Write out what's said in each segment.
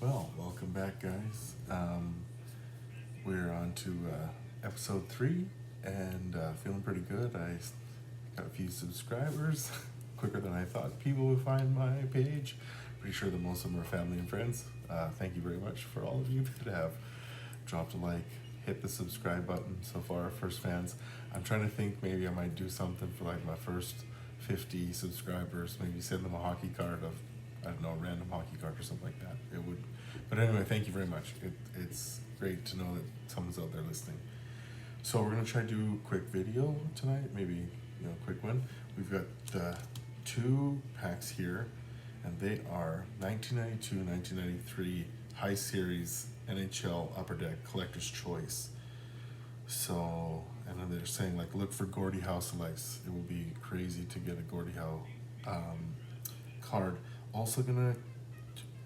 Well, welcome back, guys. We're on to episode 3 and feeling pretty good. I got a few subscribers quicker than I thought people would find my page. Pretty sure that most of them are family and friends. Thank you very much for all of you that have dropped a like, hit the subscribe button so far, first fans. I'm trying to think maybe I might do something for like my first 50 subscribers, maybe send them a hockey card of, I don't know, a random hockey card or something like that. It would, but anyway, thank you very much. It's great to know that someone's out there listening. So we're gonna try to do a quick video tonight, maybe a quick one. We've got two packs here, and they are 1992-1993 High Series NHL Upper Deck Collector's Choice. So, and then they're saying like, look for Gordie Howe selects. It will be crazy to get a Gordie Howe card. Also gonna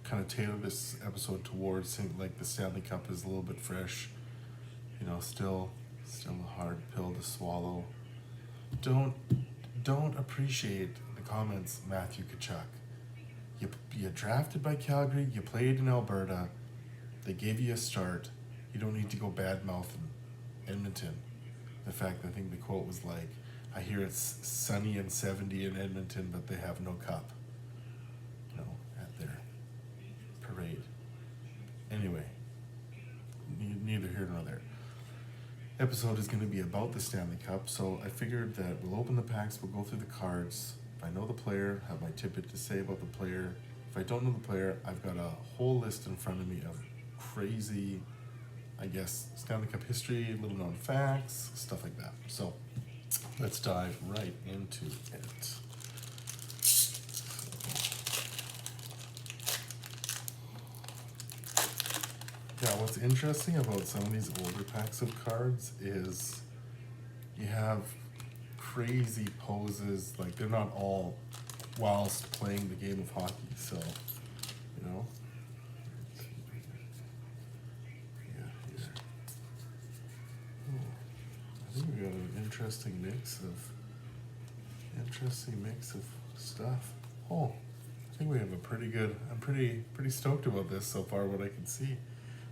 kind of tailor this episode towards like the Stanley Cup is a little bit fresh. Still a hard pill to swallow. Don't appreciate the comments, Matthew Kachuk. You drafted by Calgary. You played in Alberta. They gave you a start. You don't need to go bad mouthing Edmonton. In fact, I think the quote was like, I hear it's sunny and 70 in Edmonton, but they have no cup. At their parade. Anyway, neither here nor there. Episode is going to be about the Stanley Cup, so I figured that we'll open the packs, we'll go through the cards. If I know the player, have my tidbit to say about the player. If I don't know the player, I've got a whole list in front of me of crazy, I guess, Stanley Cup history, little known facts, stuff like that. So let's dive right into it. Yeah, what's interesting about some of these older packs of cards is you have crazy poses, like they're not all whilst playing the game of hockey, so, yeah, here. I think we got an interesting mix of stuff. Oh, I think we have a pretty good, I'm pretty stoked about this so far, what I can see.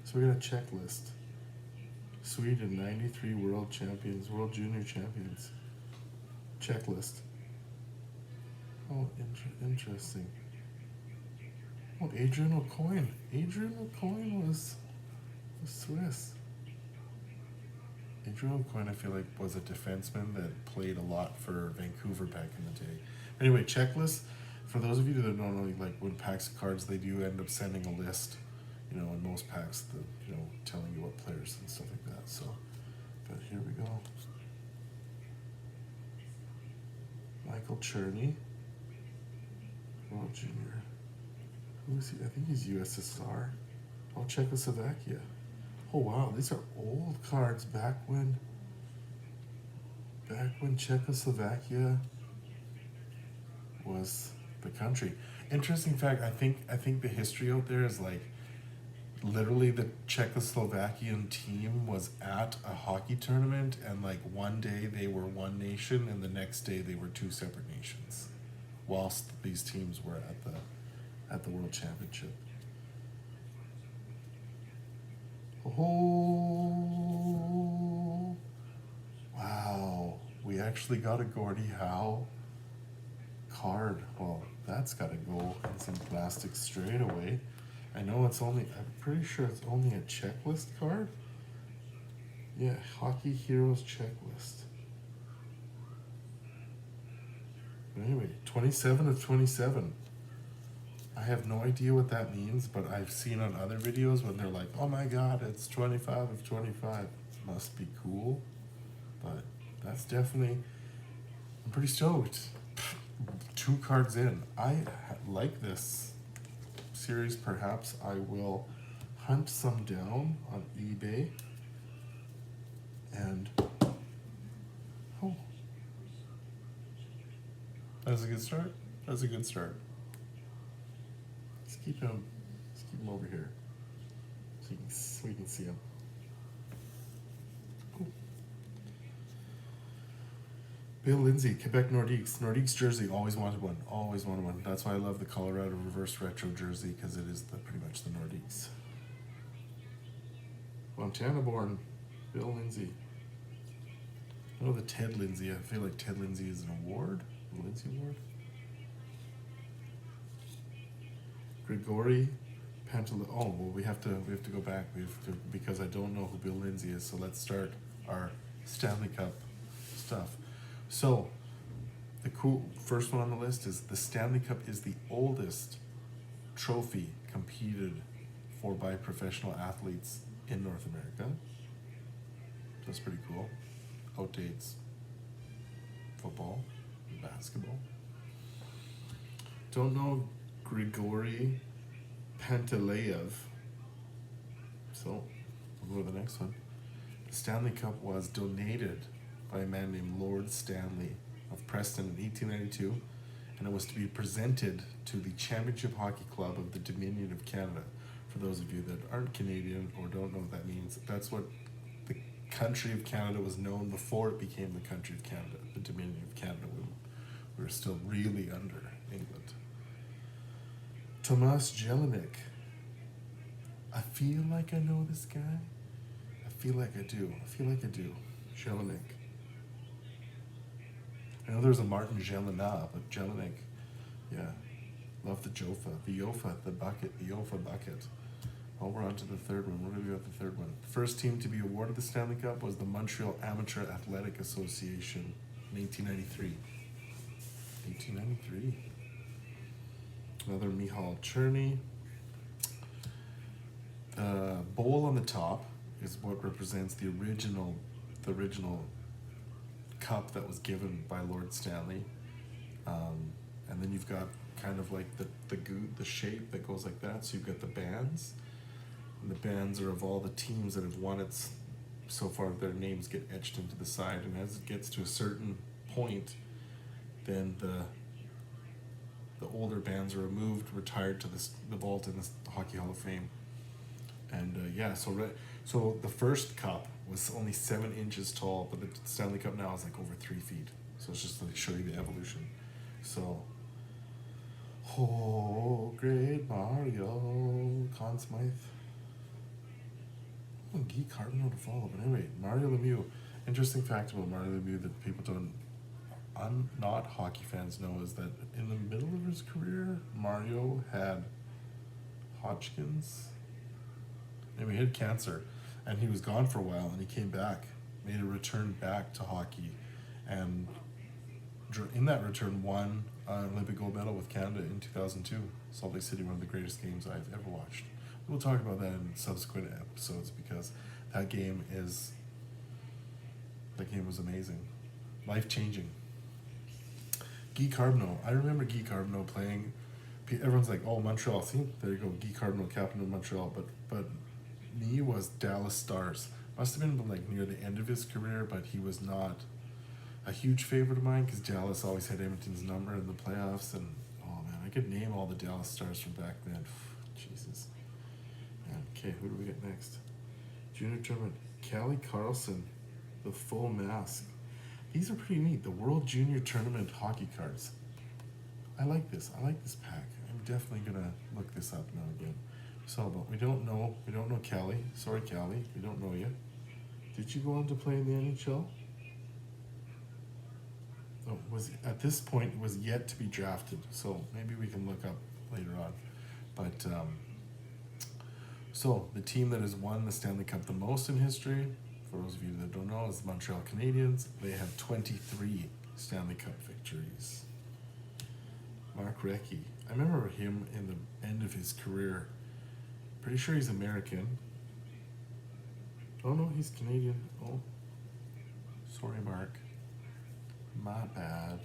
So we got a checklist. Sweden, 93 world champions, world junior champions. Checklist. Oh, interesting. Oh, Adrian Aucoin. Adrian Aucoin was Swiss. Adrian Aucoin, I feel like, was a defenseman that played a lot for Vancouver back in the day. Anyway, checklist. For those of you that don't know, like when packs of cards, they do end up sending a list. In most packs, telling you what players and stuff like that. So, but here we go. Michael Cherney, World Junior. Who is he? I think he's USSR. Oh, Czechoslovakia. Oh wow, these are old cards back when Czechoslovakia was the country. Interesting fact. I think the history out there is like, literally the Czechoslovakian team was at a hockey tournament, and like one day they were one nation and the next day they were two separate nations, whilst these teams were at the World Championship. Oh wow, we actually got a Gordie Howe card. Well, that's gotta go in some plastic straight away. I know I'm pretty sure it's only a checklist card. Yeah, Hockey Heroes checklist. But anyway, 27 of 27. I have no idea what that means, but I've seen on other videos when they're like, oh my god, it's 25 of 25. Must be cool. But that's definitely, I'm pretty stoked. 2 cards in. I like this series. Perhaps I will hunt some down on eBay and that's a good start. Let's keep him over here so we can see him. Cool. Bill Lindsay, Quebec Nordiques. Nordiques jersey, always wanted one. Always wanted one. That's why I love the Colorado reverse retro jersey, because it is pretty much the Nordiques. Montana born, Bill Lindsay. Oh, the Ted Lindsay. I feel like Ted Lindsay is an award. The Lindsay Award. Grigori Pantel. Oh well, we have to go back. Because I don't know who Bill Lindsay is. So let's start our Stanley Cup stuff. So the cool first one on the list is the Stanley Cup is the oldest trophy competed for by professional athletes in North America. That's pretty cool. Outdates football, basketball. Don't know Grigory Panteleev. So we'll go to the next one. The Stanley Cup was donated by a man named Lord Stanley of Preston in 1892, and it was to be presented to the Championship Hockey Club of the Dominion of Canada. For those of you that aren't Canadian or don't know what that means, that's what the country of Canada was known before it became the country of Canada, the Dominion of Canada. We were still really under England. Tomas Jelinek. I feel like I know this guy. I feel like I do. Jelinek. I know there's a Martin Jelena, but Jelinek, yeah. Love the Jofa, the Yofa, the bucket, the Yofa bucket. Oh, we're on to the third one. What do we got the third one? The first team to be awarded the Stanley Cup was the Montreal Amateur Athletic Association in 1893. 1893. Another Mihal Cherney. The bowl on the top is what represents the original cup that was given by Lord Stanley. And then you've got kind of like the shape that goes like that. So you've got the bands. And the bands are of all the teams that have won it so far. Their names get etched into the side. And as it gets to a certain point, then the older bands are removed, retired to the vault in the Hockey Hall of Fame. And so the first cup was only 7 inches tall, but the Stanley Cup now is like over 3 feet. So it's just to show you the evolution. So, oh, great Mario, Conn Smythe. Oh, Guy Cardinal to follow. But anyway, Mario Lemieux. Interesting fact about Mario Lemieux that people not hockey fans know is that in the middle of his career, Mario had Hodgkin's. And he had cancer, and he was gone for a while, and he came back, made a return back to hockey, and in that return won an Olympic gold medal with Canada in 2002. Salt Lake City, one of the greatest games I've ever watched. We'll talk about that in subsequent episodes because that game was amazing, life-changing. Guy Carbonneau. I remember Guy Carbonneau playing. Everyone's like, "Oh, Montreal." See, there you go, Guy Carbonneau, captain of Montreal. But he was Dallas Stars. Must have been like near the end of his career, but he was not a huge favorite of mine because Dallas always had Edmonton's number in the playoffs. And oh man, I could name all the Dallas Stars from back then. Jesus. Man, okay, who do we get next? Junior tournament. Callie Carlson, the full mask. These are pretty neat. The World Junior Tournament hockey cards. I like this pack. I'm definitely gonna look this up now again. So, but we don't know Callie. Sorry, Callie, we don't know you. Did you go on to play in the NHL? Oh, at this point it was yet to be drafted. So maybe we can look up later on. But so the team that has won the Stanley Cup the most in history, for those of you that don't know, is the Montreal Canadiens. They have 23 Stanley Cup victories. Mark Recchi. I remember him in the end of his career. Pretty sure he's American. Oh no, he's Canadian. Oh, sorry, Mark. My bad.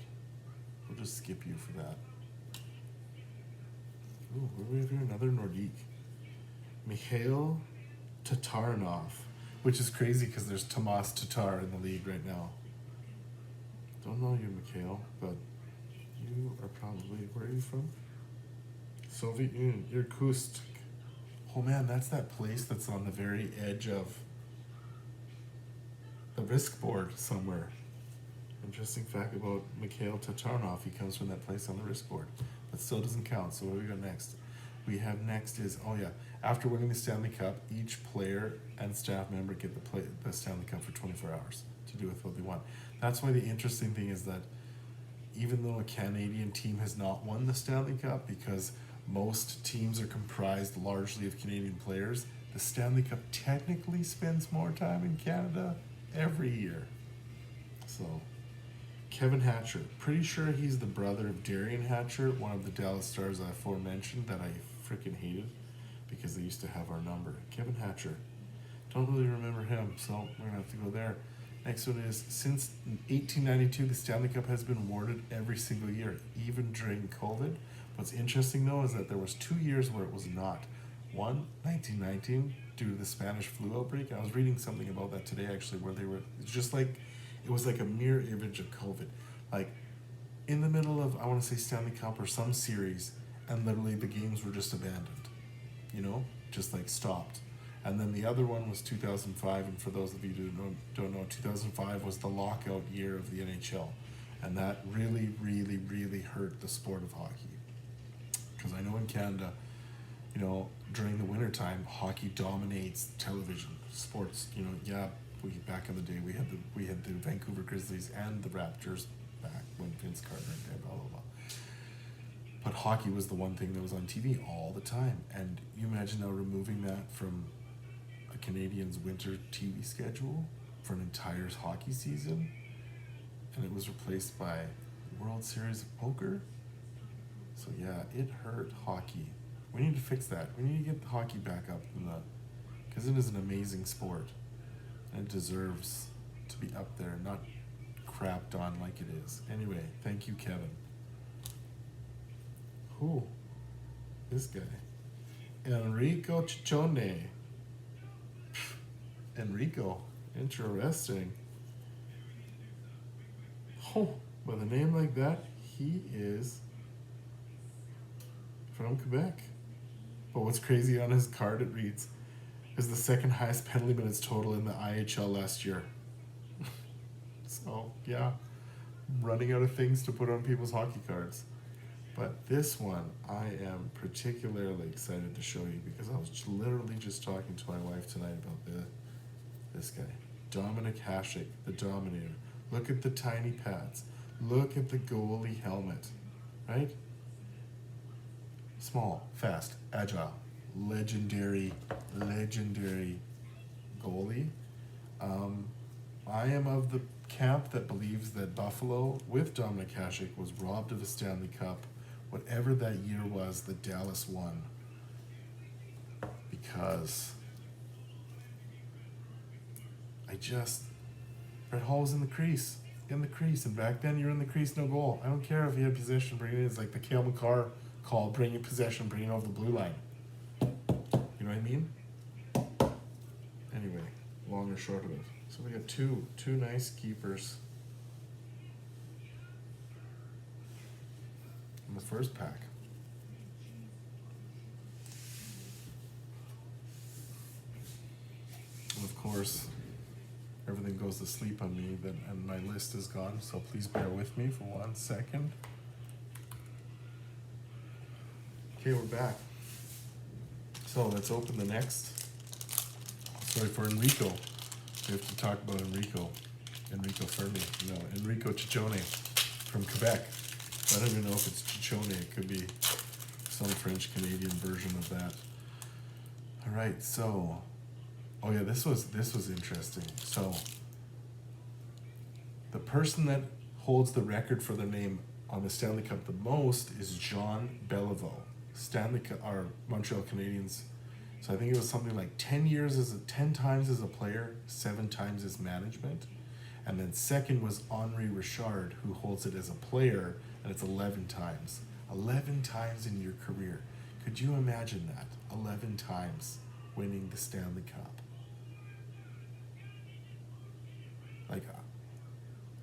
We'll just skip you for that. Ooh, what do we have here? Another Nordique. Mikhail Tatarinov, which is crazy because there's Tomas Tatar in the league right now. Don't know you, Mikhail, but you are probably, where are you from? Soviet Union, Irkutsk. Oh man, that's that place that's on the very edge of the risk board somewhere. Interesting fact about Mikhail Tatarnov. He comes from that place on the wrist board. That still doesn't count. So what do we got next? We have next is, oh yeah, after winning the Stanley Cup, each player and staff member get the Stanley Cup for 24 hours to do with what they want. That's why the interesting thing is that even though a Canadian team has not won the Stanley Cup, because most teams are comprised largely of Canadian players, the Stanley Cup technically spends more time in Canada every year. So, Kevin Hatcher, pretty sure he's the brother of Darian Hatcher, one of the Dallas Stars I aforementioned that I freaking hated because they used to have our number. Kevin Hatcher. Don't really remember him, so we're gonna have to go there. Next one is, since 1892, the Stanley Cup has been awarded every single year, even during COVID. What's interesting though is that there was 2 years where it was not. One, 1919, due to the Spanish flu outbreak. And I was reading something about that today actually, where it's just like, it was like a mirror image of COVID. Like, in the middle of, I want to say Stanley Cup or some series, and literally the games were just abandoned, just like stopped. And then the other one was 2005, and for those of you who don't know, 2005 was the lockout year of the NHL, and that really, really, really hurt the sport of hockey. Because I know in Canada, during the wintertime, hockey dominates television sports. Back in the day we had the Vancouver Grizzlies and the Raptors back when Vince Carter and blah blah blah. But hockey was the one thing that was on TV all the time, and you imagine now removing that from a Canadian's winter TV schedule for an entire hockey season, and it was replaced by World Series of Poker. So yeah, it hurt hockey. We need to fix that. We need to get the hockey back up because it is an amazing sport, and it deserves to be up there, not crapped on like it is. Anyway, thank you, Kevin. Who? This guy. Enrico Ciccone. Enrico. Interesting. Oh, with a name like that, he is from Quebec. But what's crazy on his card, it reads, is the second highest penalty minutes total in the IHL last year. So, yeah, running out of things to put on people's hockey cards. But this one, I am particularly excited to show you because I was literally just talking to my wife tonight about this guy. Dominic Hasek, the Dominator. Look at the tiny pads. Look at the goalie helmet, right? Small, fast, agile, legendary goalie. I am of the camp that believes that Buffalo, with Dominic Hasek, was robbed of a Stanley Cup, whatever that year was that Dallas won, because Brett Hull was in the crease, and back then you're in the crease, no goal. I don't care if you had possession, bring it in. It's like the Cale Makar call, bring in possession, bring it over the blue line. You know what I mean? Anyway, long or short of it. So we got two nice keepers in the first pack. And of course, everything goes to sleep on me, and my list is gone, so please bear with me for 1 second. Okay, we're back. So let's open the next. Sorry for Enrico. We have to talk about Enrico Fermi. No, Enrico Ciccone from Quebec. I don't even know if it's Ciccone. It could be some French-Canadian version of that. All right, so, oh yeah, this was interesting. So, the person that holds the record for their name on the Stanley Cup the most is Jean Beliveau. Montreal Canadiens. So I think it was something like 10 times as a player, 7 times as management. And then second was Henri Richard, who holds it as a player, and it's 11 times. 11 times in your career. Could you imagine that? 11 times winning the Stanley Cup. Like,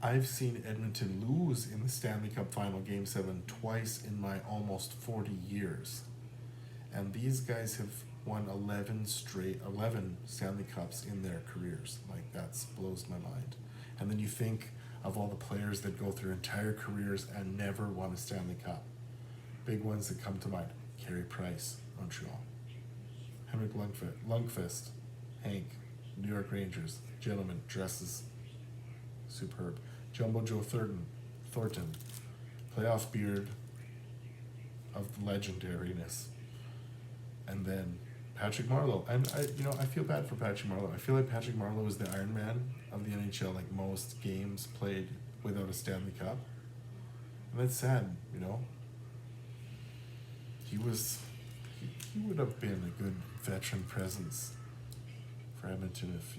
I've seen Edmonton lose in the Stanley Cup Final Game 7 twice in my almost 40 years. And these guys have won 11 Stanley Cups in their careers. Like, that blows my mind. And then you think of all the players that go through entire careers and never won a Stanley Cup. Big ones that come to mind: Carey Price, Montreal; Henrik Lundqvist, Hank, New York Rangers. Gentleman, dresses superb. Jumbo Joe Thornton, playoff beard of legendariness. And then Patrick Marleau. And I feel bad for Patrick Marleau. I feel like Patrick Marleau is the Iron Man of the NHL, like most games played without a Stanley Cup. And that's sad, He would have been a good veteran presence for Edmonton if,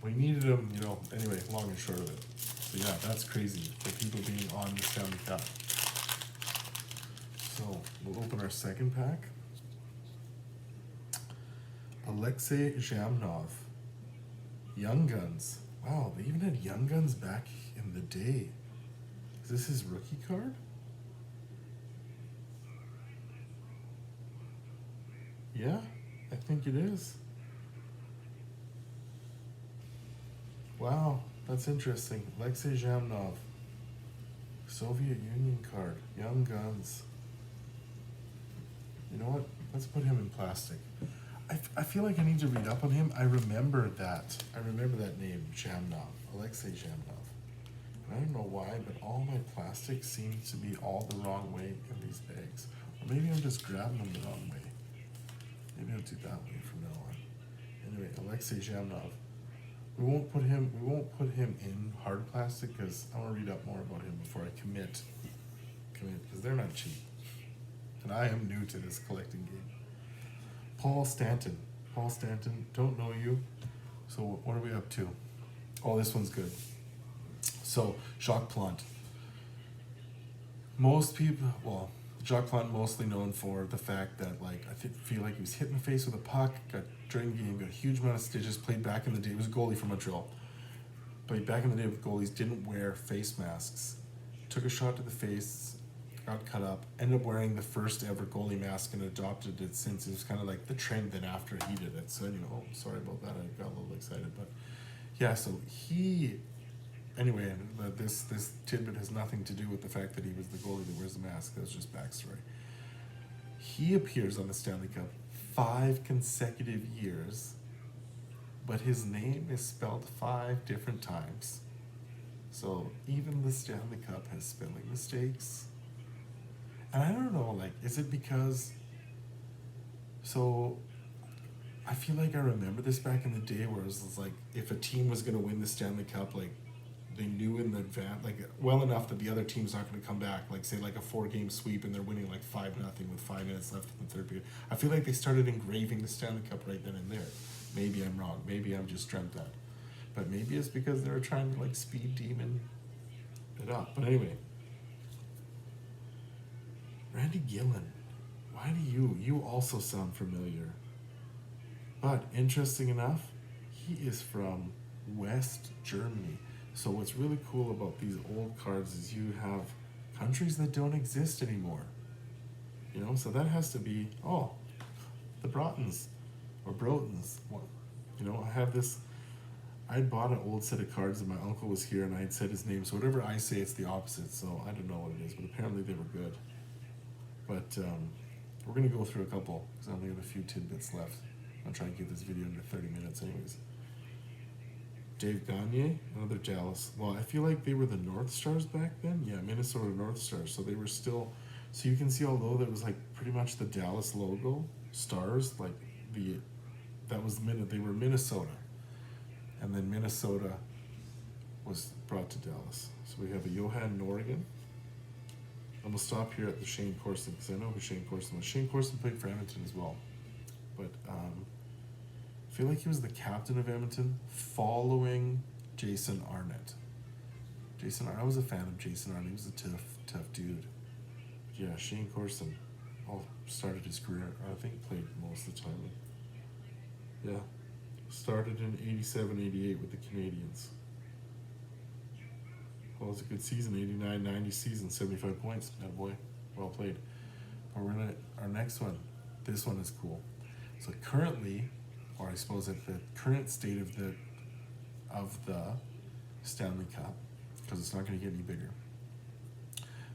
we needed him, anyway, long and short of it. So yeah, that's crazy, for people being on the Stanley Cup. So we'll open our second pack. Alexei Zhamnov, Young Guns. Wow, they even had Young Guns back in the day. Is this his rookie card? Yeah, I think it is. Wow, that's interesting. Alexei Zhamnov, Soviet Union card, Young Guns. You know what? Let's put him in plastic. I feel like I need to read up on him. I remember that name, Zhamnov, Alexei Zhamnov. And I don't know why, but all my plastic seems to be all the wrong way in these bags. Or maybe I'm just grabbing them the wrong way. Maybe I'll do that way from now on. Anyway, Alexei Zhamnov. We won't put him in hard plastic because I want to read up more about him before I commit, because they're not cheap. And I am new to this collecting game. Paul Stanton, don't know you. So what are we up to? Oh, this one's good. So Jacques Plante. Jacques Plante mostly known for the fact that feel like he was hit in the face with a puck, during the game, got a huge amount of stitches, played back in the day. He was a goalie for Montreal. Played back in the day with goalies, didn't wear face masks. Took a shot to the face, got cut up, ended up wearing the first ever goalie mask and adopted it since. It was kind of like the trend then after he did it. So sorry about that, I got a little excited. But yeah, so this tidbit has nothing to do with the fact that he was the goalie that wears the mask. That was just backstory. He appears on the Stanley Cup 5 consecutive years, but his name is spelled 5 different times. So even the Stanley Cup has spelling mistakes. And I don't know, is it because... So I feel like I remember this back in the day where it was like, if a team was going to win the Stanley Cup, they knew in advance, well enough that the other team's not going to come back, say a 4-game sweep and they're winning 5-0 with 5 minutes left in the third period. I feel like they started engraving the Stanley Cup right then and there. Maybe I'm wrong. Maybe I've just dreamt that. But maybe it's because they were trying to speed demon it up. But anyway. Randy Gillen. Why do you also sound familiar? But interesting enough, he is from West Germany. So what's really cool about these old cards is you have countries that don't exist anymore. So that has to be, the Brotons or Brotons. I have this, I bought an old set of cards and my uncle was here and I had said his name. So whatever I say, it's the opposite. So I don't know what it is, but apparently they were good. But we're going to go through a couple because I only have a few tidbits left. I'll try and get this video under 30 minutes anyways. Dave Gagne, another Dallas. Well, I feel like they were the North Stars back then. Yeah, Minnesota North Stars. So they were still... So you can see, although that was pretty much the Dallas logo, Stars, they were Minnesota. And then Minnesota was brought to Dallas. So we have a Johan Norgren. And we'll stop here at the Shane Corson because I know who Shane Corson was. Shane Corson played for Edmonton as well. But I feel like he was the captain of Edmonton following Jason Arnott. I was a fan of Jason Arnott. He was a tough dude. Yeah, Shane Corson started his career, I think played most of the time. Yeah, started in 87-88 with the Canadiens. Well, it was a good season, 89-90 season, 75 points. That boy, well played. But we're gonna, our next one, this one is cool. So currently, or I suppose at the current state of the Stanley Cup, because it's not going to get any bigger.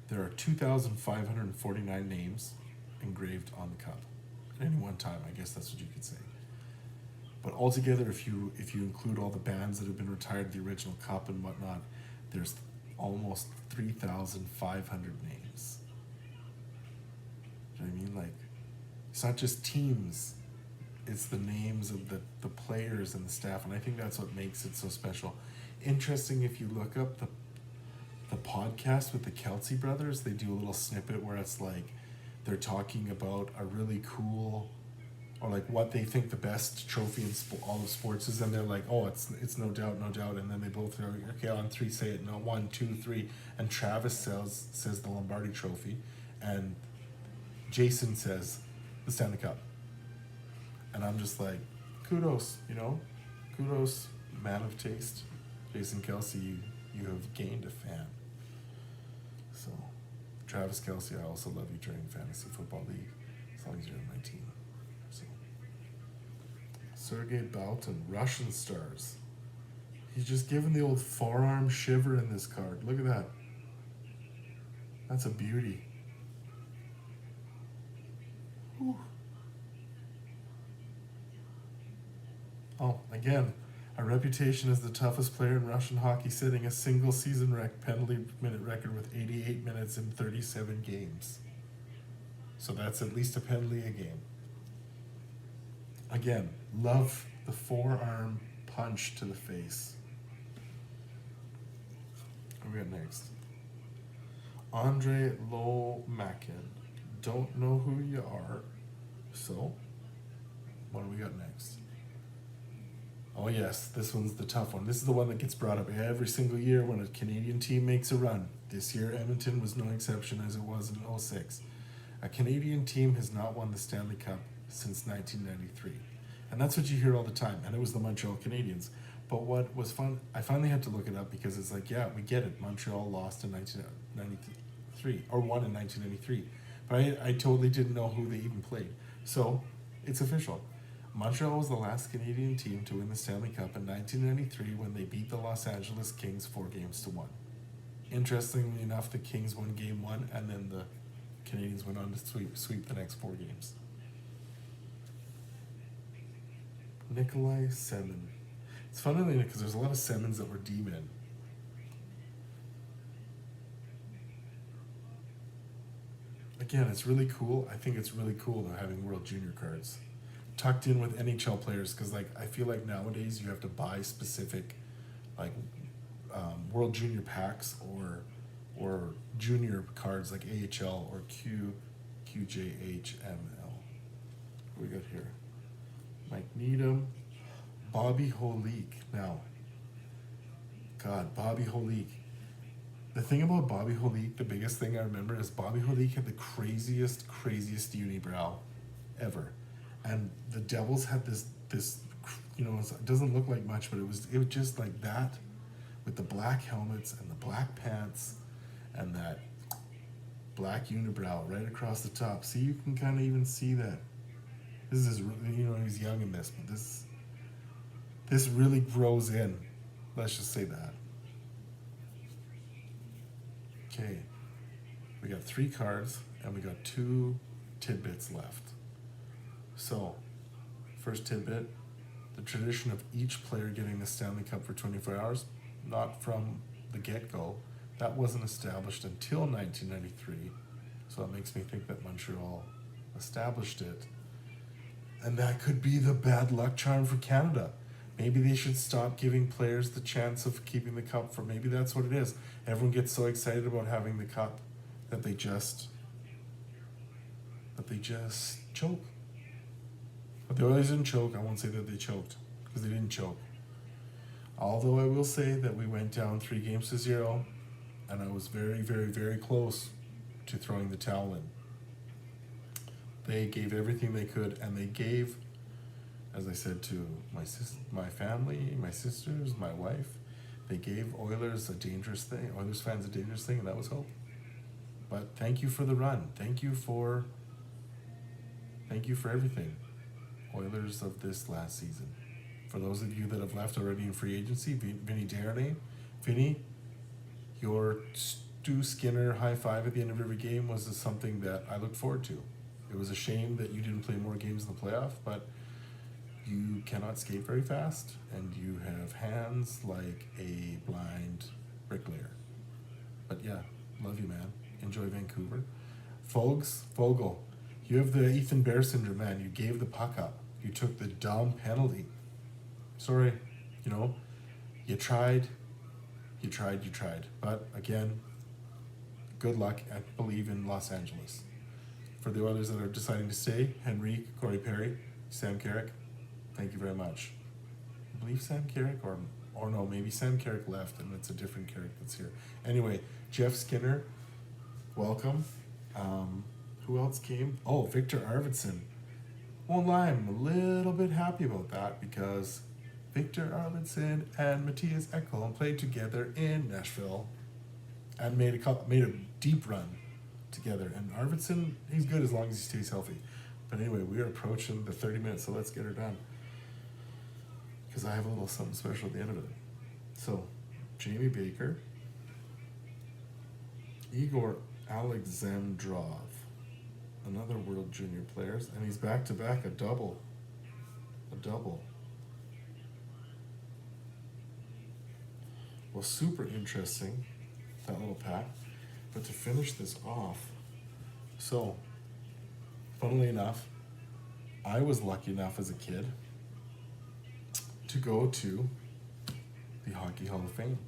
There are 2,549 names engraved on the cup at any one time. I guess that's what you could say. But altogether, if you include all the bands that have been retired, the original cup and whatnot, there's almost 3,500 names. Do you know what I mean? Like, it's not just teams, it's the names of the players and the staff, and I think that's what makes it so special. Interesting, if you look up the podcast with the Kelsey brothers, they do a little snippet where it's like they're talking about a really cool, or like what they think the best trophy in all of sports is, and they're like, oh, it's no doubt, and then they both are like, okay, on three, say it. No, 1, 2, 3, and Travis says the Lombardi Trophy, and Jason says the Stanley Cup, and I'm just like, kudos, kudos, man of taste, Jason Kelsey, you have gained a fan. So, Travis Kelsey, I also love you during Fantasy Football League, as long as you're in my team. So, Sergei Boutin, Russian Stars. He's just given the old forearm shiver in this card. Look at that. That's a beauty. Whew. Oh, again, a reputation as the toughest player in Russian hockey, setting a single season penalty minute record with 88 minutes in 37 games. So that's at least a penalty a game. Again, love the forearm punch to the face. What do we got next? Andre Lomakin. Don't know who you are. So, what do we got next? Oh yes, this one's the tough one. This is the one that gets brought up every single year when a Canadian team makes a run. This year, Edmonton was no exception, as it was in 2006. A Canadian team has not won the Stanley Cup since 1993. And that's what you hear all the time. And it was the Montreal Canadiens. But what was fun, I finally had to look it up because it's like, yeah, we get it. Montreal lost in 1993, or won in 1993. But I totally didn't know who they even played. So, it's official. Montreal was the last Canadian team to win the Stanley Cup in 1993 when they beat the Los Angeles Kings 4-1. Interestingly enough, the Kings won Game 1, and then the Canadians went on to sweep the next 4 games. Nikolai Semin. It's funny because there's a lot of Semins that were D-men. Again, it's really cool. I think it's really cool though, having World Junior cards tucked in with NHL players, because like I feel like nowadays you have to buy specific like World Junior packs or junior cards like AHL or QJHML. What we got here? Mike Needham, Bobby Holik. Now, God, Bobby Holik. The thing about Bobby Holik, the biggest thing I remember is Bobby Holik had the craziest unibrow ever. And the Devils had this it doesn't look like much, but it was just like that, with the black helmets and the black pants and that black unibrow right across the top. See, you can kind of even see that. This is, he's young in this, but this really grows in. Let's just say that. Okay, we got 3 cards and we got 2 tidbits left. So, first tidbit, the tradition of each player getting the Stanley Cup for 24 hours, not from the get-go. That wasn't established until 1993, so that makes me think that Montreal established it. And that could be the bad luck charm for Canada. Maybe they should stop giving players the chance of keeping the cup, for maybe that's what it is. Everyone gets so excited about having the cup that they just choke. But the Oilers didn't choke. I won't say that they choked, because they didn't choke. Although I will say that we went down 3-0, and I was very, very, very close to throwing the towel in. They gave everything they could, and they gave, as I said, to my family, my sisters, my wife, they gave Oilers fans a dangerous thing, and that was hope. But thank you for the run. Thank you for everything, Oilers of this last season. For those of you that have left already in free agency, Vinny Desharnais, Vinny, Your Stu Skinner high five at the end of every game was something that I looked forward to. It was a shame that you didn't play more games in the playoff, but you cannot skate very fast, and you have hands like a blind bricklayer. But yeah, love you, man. Enjoy Vancouver. Fogel, you have the Ethan Bear syndrome, man. You gave the puck up. You took the dumb penalty. Sorry, you know, you tried. But again, good luck. I believe in Los Angeles. For the others that are deciding to stay, Henrique, Corey Perry, Sam Carrick, thank you very much. I believe Sam Carrick, or no, maybe Sam Carrick left and it's a different Carrick that's here. Anyway, Jeff Skinner, welcome. Who else came? Oh, Victor Arvidsson. Won't lie, I'm a little bit happy about that because Victor Arvidsson and Matthias Ekholm played together in Nashville and made a deep run together. And Arvidsson, he's good as long as he stays healthy. But anyway, we are approaching the 30 minutes, so let's get her done. Because I have a little something special at the end of it. So, Jamie Baker, Igor Alexandrov, another World Junior players, and he's back-to-back, a double. Well, super interesting, that little pack. But to finish this off, so, funnily enough, I was lucky enough as a kid to go to the Hockey Hall of Fame.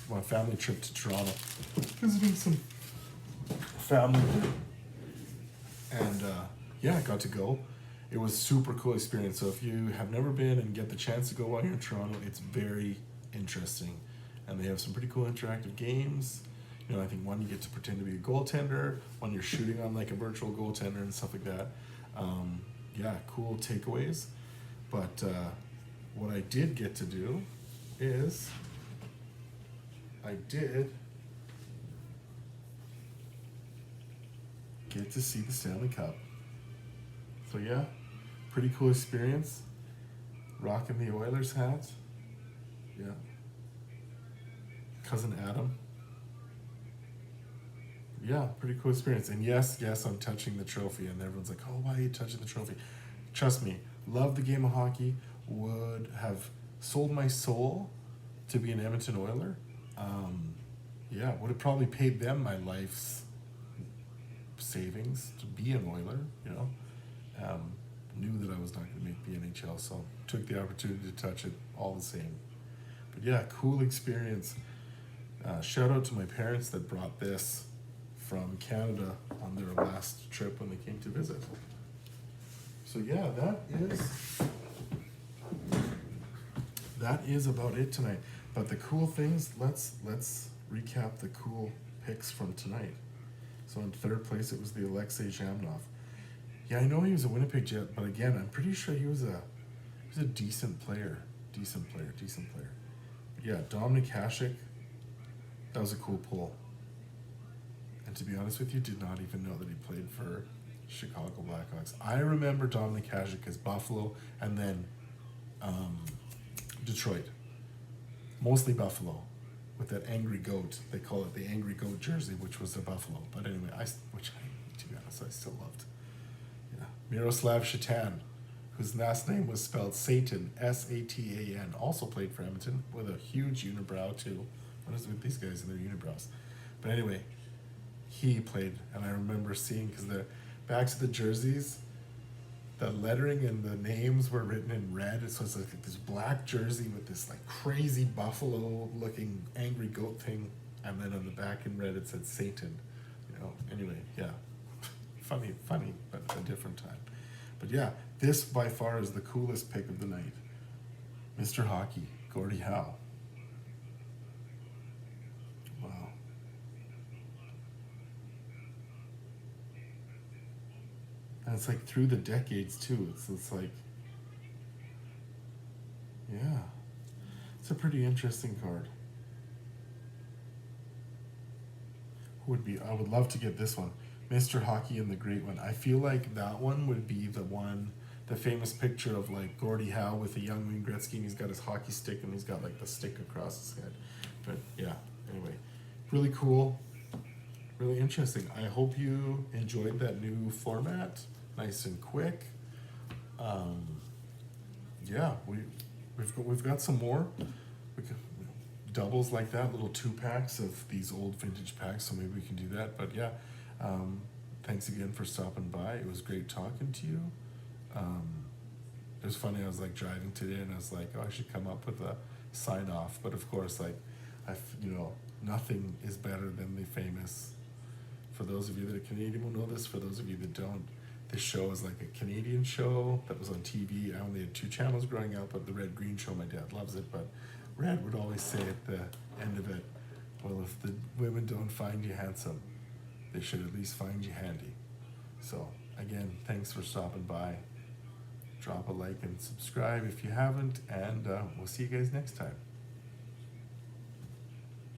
My family trip to Toronto, visiting some family. And yeah, I got to go. It was super cool experience. So if you have never been and get the chance to go while you're in Toronto, it's very interesting. And they have some pretty cool interactive games. You know, I think one you get to pretend to be a goaltender, one you're shooting on like a virtual goaltender and stuff like that. Yeah, cool takeaways. But what I did get to do is I did get to see the Stanley Cup. So yeah, pretty cool experience. Rocking the Oilers hat. Yeah. Cousin Adam. Yeah, pretty cool experience. And yes, I'm touching the trophy. And everyone's like, oh, why are you touching the trophy? Trust me, love the game of hockey. Would have sold my soul to be an Edmonton Oiler. Yeah, would have probably paid them my life's savings to be an Oiler, you know. Knew that I was not going to make the NHL, so took the opportunity to touch it all the same. But yeah, cool experience. Shout out to my parents that brought this from Canada on their last trip when they came to visit. So yeah, that is about it tonight. But the cool things, let's recap the cool picks from tonight. So in third place, it was the Alexei Zhamnov. Yeah, I know he was a Winnipeg Jet, but again, I'm pretty sure he was a decent player. Decent player. But yeah, Dominik Hasek, that was a cool pull. And to be honest with you, did not even know that he played for Chicago Blackhawks. I remember Dominik Hasek as Buffalo and then Detroit. Mostly Buffalo, with that angry goat. They call it the angry goat jersey, which was the Buffalo. But anyway, to be honest, I still loved. Yeah, Miroslav Shatan, whose last name was spelled Satan, Satan, also played for Edmonton with a huge unibrow too. What is it with these guys and their unibrows? But anyway, he played, and I remember seeing, because the backs of the jerseys, the lettering and the names were written in red. So it's like this black jersey with this like crazy buffalo looking angry goat thing, and then on the back in red it said Satan. You know. Anyway, yeah, funny, but a different time. But yeah, this by far is the coolest pick of the night. Mr. Hockey, Gordie Howe. Wow. And it's like through the decades too. It's like, yeah, it's a pretty interesting card. I would love to get this one, Mr. Hockey and the Great One. I feel like that one would be the famous picture of like Gordie Howe with a young Wayne Gretzky, and he's got his hockey stick and he's got like the stick across his head. But yeah, anyway, really cool, really interesting. I hope you enjoyed that new format, nice and quick. Um, yeah, we've got some more. We can, doubles like that, little 2 packs of these old vintage packs. So maybe we can do that. But yeah, thanks again for stopping by. It was great talking to you. Um, it was funny. I was like driving today, and I was like, oh, I should come up with a sign off. But of course, like, nothing is better than the famous. For those of you that are Canadian will know this. For those of you that don't, this show is like a Canadian show that was on TV. I only had 2 channels growing up, but the Red Green Show, my dad loves it. But Red would always say at the end of it, well, if the women don't find you handsome, they should at least find you handy. So again, thanks for stopping by. Drop a like and subscribe if you haven't, and we'll see you guys next time.